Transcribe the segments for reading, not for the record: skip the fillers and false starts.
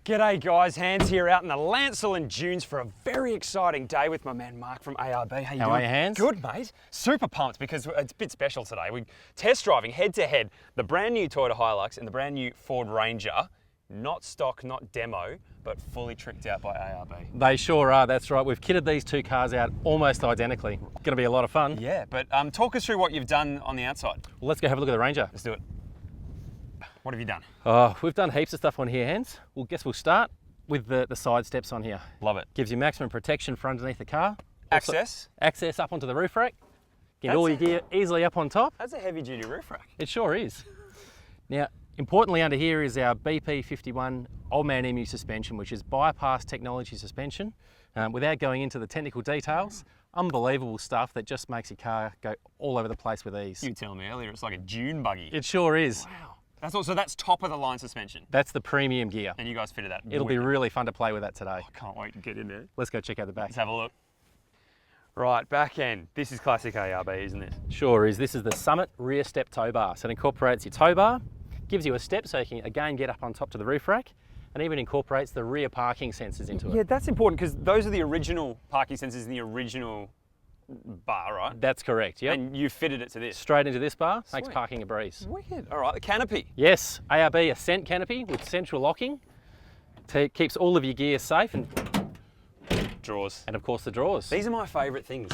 G'day guys, Hans here out in the Lancelin dunes for a very exciting day with my man Mark from ARB. How are you, Hans? Good, mate. Super pumped because it's a bit special today. We're test driving head to head the brand new Toyota Hilux and the brand new Ford Ranger. Not stock, not demo, but fully tricked out by ARB. They sure are, that's right. We've kitted these two cars out almost identically. Going to be a lot of fun. Yeah, but talk us through what you've done on the outside. Well, let's go have a look at the Ranger. Let's do it. What have you done? Oh, we've done heaps of stuff on here, Hans. Well, guess we'll start with the side steps on here. Love it. Gives you maximum protection for underneath the car. Access? Access up onto the roof rack. Get all your gear easily up on top. That's a heavy duty roof rack. It sure is. Now, importantly under here is our BP51 Old Man Emu suspension, which is bypass technology suspension. Without going into the technical details, unbelievable stuff that just makes your car go all over the place with ease. You were telling me earlier it's like a dune buggy. It sure is. Wow. So that's top of the line suspension. That's the premium gear. And you guys fitted that. It'll be really fun to play with that today. I can't wait to get in there. Let's go check out the back. Let's have a look. Right, back end. This is classic ARB, isn't it? Sure is. This is the Summit rear step tow bar. So it incorporates your tow bar, gives you a step so you can again get up on top to the roof rack, and even incorporates the rear parking sensors into it. Yeah, that's important because those are the original parking sensors in the original bar, right? That's correct, yeah. And you fitted it to this. Straight into this bar, makes Sweet. parking a breeze. Wicked. All right, the canopy. Yes, ARB Ascent canopy with central locking. Keeps all of your gear safe and Drawers. of course the drawers. These are my favourite things.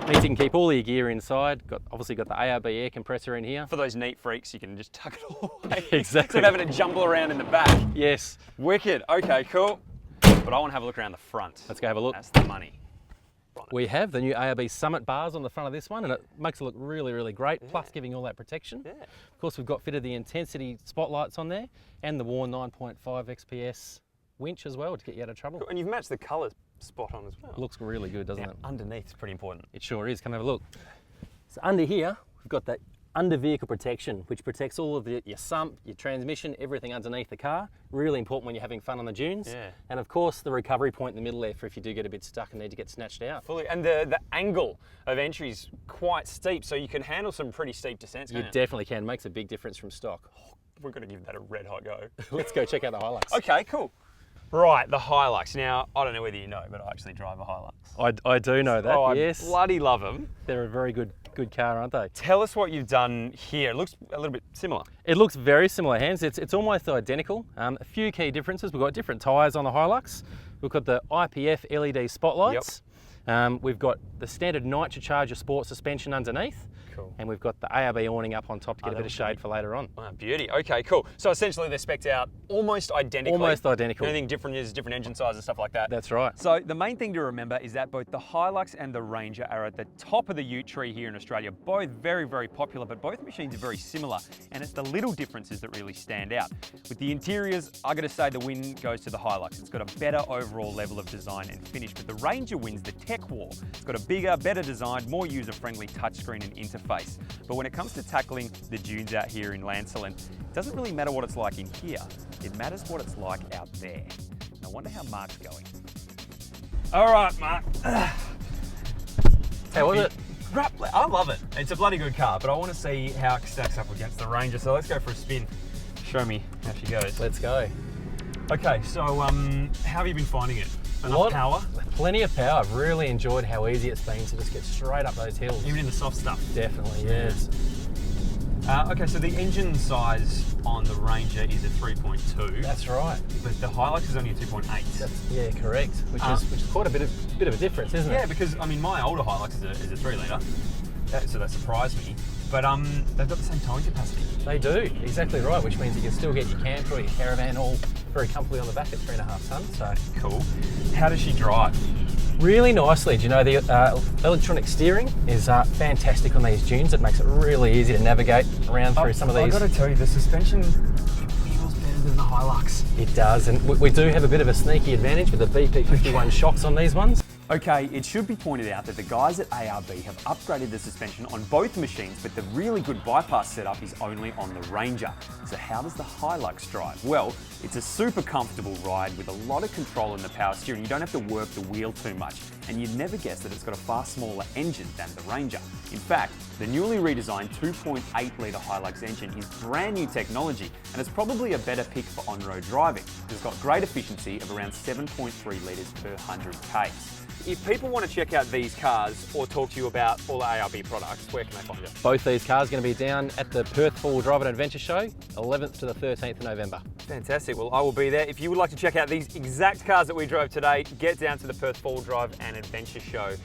Means you can keep all your gear inside. Obviously got the ARB air compressor in here. For those neat freaks, you can just tuck it all away. Exactly. Instead of having to jumble around in the back. Yes. Wicked. Okay, cool. But I want to have a look around the front. Let's go have a look. That's the money. We have the new ARB Summit Bars on the front of this one, and it makes it look really, really great, plus giving all that protection. Yeah. Of course, we've got fitted the intensity spotlights on there, and the Warn 9.5 XPS winch as well to get you out of trouble. Cool. And you've matched the colours spot on as well. Looks really good, doesn't it? Underneath is pretty important. It sure is. Come have a look. So under here, we've got that under vehicle protection, which protects all of your sump, your transmission, everything underneath the car. Really important when you're having fun on the dunes. Yeah. And of course, the recovery point in the middle there for if you do get a bit stuck and need to get snatched out. Fully. And the angle of entry is quite steep, so you can handle some pretty steep descents. You definitely can. Makes a big difference from stock. Oh, we're going to give that a red hot go. Let's go check out the Hilux. Okay, cool. Right, the Hilux. Now, I don't know whether you know, but I actually drive a Hilux. I do know that, Oh, yes. I bloody love them. They're a very good car, aren't they? Tell us what you've done here. It looks a little bit similar. It looks very similar, Hans. It's almost identical. A few key differences. We've got different tyres on the Hilux. We've got the IPF LED spotlights. We've got the standard nitrocharger sport suspension underneath. Cool. And we've got the ARB awning up on top to get a bit of shade for later on. Oh, beauty. Okay, cool. So essentially they're spec'd out almost identically. Almost identical. The only thing different is different engine size and stuff like that. That's right. So the main thing to remember is that both the Hilux and the Ranger are at the top of the ute tree here in Australia. Both very, very popular, but both machines are very similar. And it's the little differences that really stand out. With the interiors, I gotta say the win goes to the Hilux. It's got a better overall level of design and finish, but the Ranger wins the tech war. It's got a bigger, better designed, more user-friendly touchscreen and interface. But when it comes to tackling the dunes out here in Lancelin, it doesn't really matter what it's like in here. It matters what it's like out there. And I wonder how Mark's going. All right, Mark. How was it? I love it. It's a bloody good car, but I want to see how it stacks up against the Ranger. So let's go for a spin. Show me how she goes. Let's go. Okay, so how have you been finding it? Enough power? Plenty of power. I've really enjoyed how easy it's been to just get straight up those hills. Even in the soft stuff? Definitely, yes. Okay, so the engine size on the Ranger is a 3.2. That's right. But the Hilux is only a 2.8. Yeah, correct. Which is quite a bit of a difference, isn't it? Yeah, because I mean my older Hilux is a 3 litre, so that surprised me. But they've got the same towing capacity. They do, exactly right, which means you can still get your camper or your caravan all very comfortably on the back at 3.5 tonnes. So cool. How does she drive? Really nicely. Do you know the electronic steering is fantastic on these dunes. It makes it really easy to navigate around through some of these. I've got to tell you, the suspension feels better than the Hilux. It does, and we do have a bit of a sneaky advantage with the BP51 shocks on these ones. Okay, it should be pointed out that the guys at ARB have upgraded the suspension on both machines, but the really good bypass setup is only on the Ranger. So how does the Hilux drive? Well, it's a super comfortable ride with a lot of control in the power steering. You don't have to work the wheel too much, and you'd never guess that it's got a far smaller engine than the Ranger. In fact, the newly redesigned 2.8 litre Hilux engine is brand new technology, and it's probably a better pick for on-road driving. It's got great efficiency of around 7.3 litres per 100k. If people want to check out these cars or talk to you about all the ARB products, where can they find you? Both these cars are going to be down at the Perth 4-Wheel Drive and Adventure Show, 11th to the 13th of November. Fantastic. Well, I will be there. If you would like to check out these exact cars that we drove today, get down to the Perth 4-Wheel Drive and Adventure Show.